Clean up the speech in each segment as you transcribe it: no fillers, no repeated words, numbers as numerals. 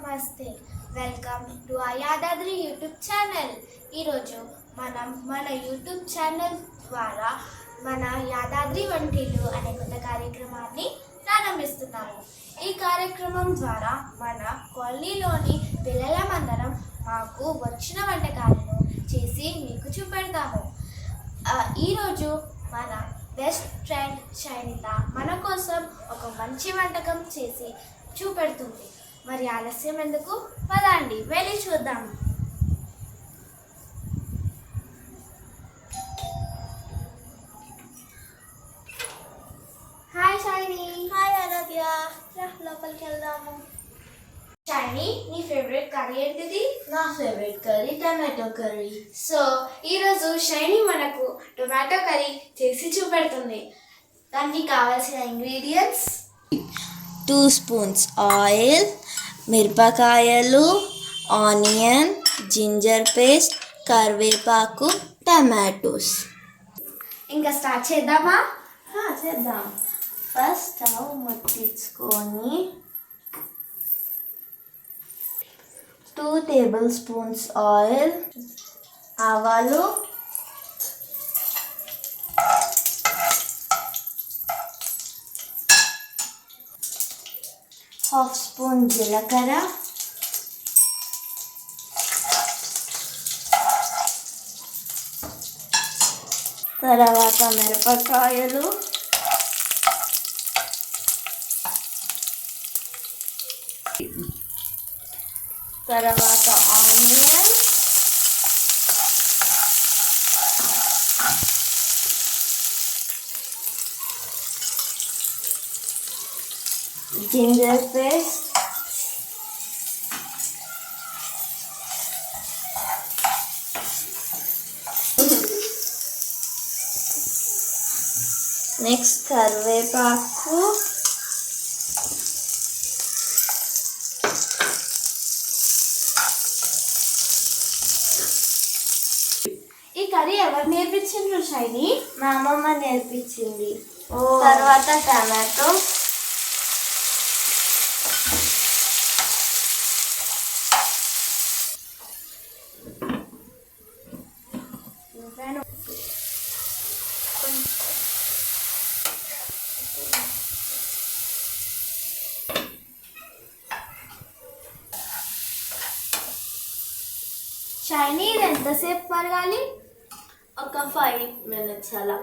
నమస్తే welcome to Yadadri YouTube channel. ఈరోజు మనం మన యూట్యూబ్ ఛానల్ ద్వారా మన యాదాద్రి వంటిల్లు అనే కొత్త కార్యక్రమాన్ని ప్రారంభిస్తున్నాము. ఈ కార్యక్రమం ద్వారా మన కాలనీలోని పిల్లలమందరం మాకు వచ్చిన వంటకాలను చేసి మీకు చూపెడతాము. ఈరోజు మన బెస్ట్ ఫ్రెండ్ షైనిత మన కోసం ఒక మంచి వంటకం చేసి చూపెడుతుంది. మరి ఆలస్యం ఎందుకు, పదండి వెళ్ళి చూద్దాం. హాయ్ షైని. హాయ్ ఆరాధ్య, లోపలికి వెళ్దాము. షైని, నీ ఫేవరెట్ కర్రీ ఏంటిది? నా favourite curry tomato curry. So ఈరోజు షైని మనకు టొమాటో కర్రీ చేసి చూపెడుతుంది. దానికి కావాల్సిన ఇంగ్రీడియంట్స్: 2 స్పూన్స్ ఆయిల్, మిరపకాయలు, ఆనియన్, జింజర్ పేస్ట్, కరివేపాకు, టమాటోస్. ఇంకా స్టార్ట్ చేద్దామా? చేద్దాం. ఫస్ట్ స్టవ్ ముట్టించుకొని 2 టేబుల్ స్పూన్స్ ఆయిల్, ఆవాలు, హాఫ్ స్పూన్ జీలకర్ర, తర్వాత మిరపకాయలు, తర్వాత ఆనియన్, జింజర్ పేస్ట్, నెక్స్ట్ కరివేపాకు, ఈ కర్రీ ఎవరు నేర్పించిండ్రు షైని? మా అమ్మమ్మ నేర్పించింది. తర్వాత టమాటో, షైని, ఇది ఎంతసేపు మరగాలి? ఒక 5 minutes అలా.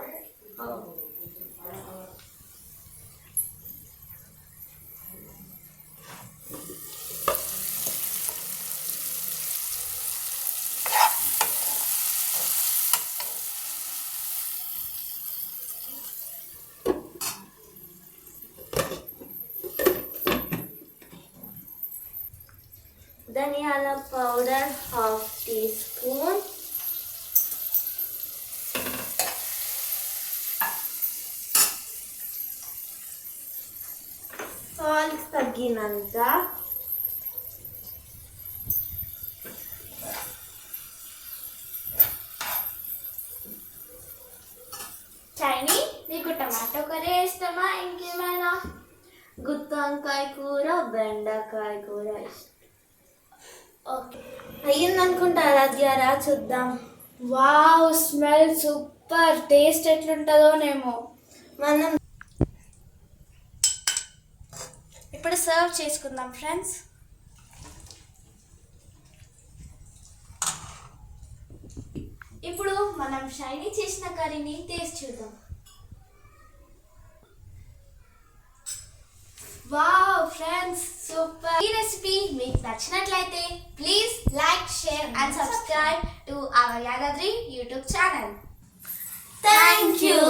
ధనియాల పౌడర్ 1/2 teaspoon, సాల్ట్ తగ్గినంత, షైని, నీకు టమాటో కర్రీ ఇష్టమా ఇంకేమైనా? గుత్తి వంకాయ కూర, బెండకాయ కూర ఇష్టం. ఓకే, అయ్యిందనుకుంటా ఆరాధ్య, రా చూద్దాం. Wow, smell super. టేస్ట్ ఎట్లుంటుందోనేమో. మనం ఇప్పుడు సర్వ్ చేసుకుందాం ఫ్రెండ్స్. ఇప్పుడు మనం షైనీ చేసిన కర్రీని టేస్ట్ చూద్దాం. Wow friends, super. ఈ రెసిపీ మీకు నచ్చినట్లయితే please like, share and subscribe to our Yadadri YouTube channel. Thank you.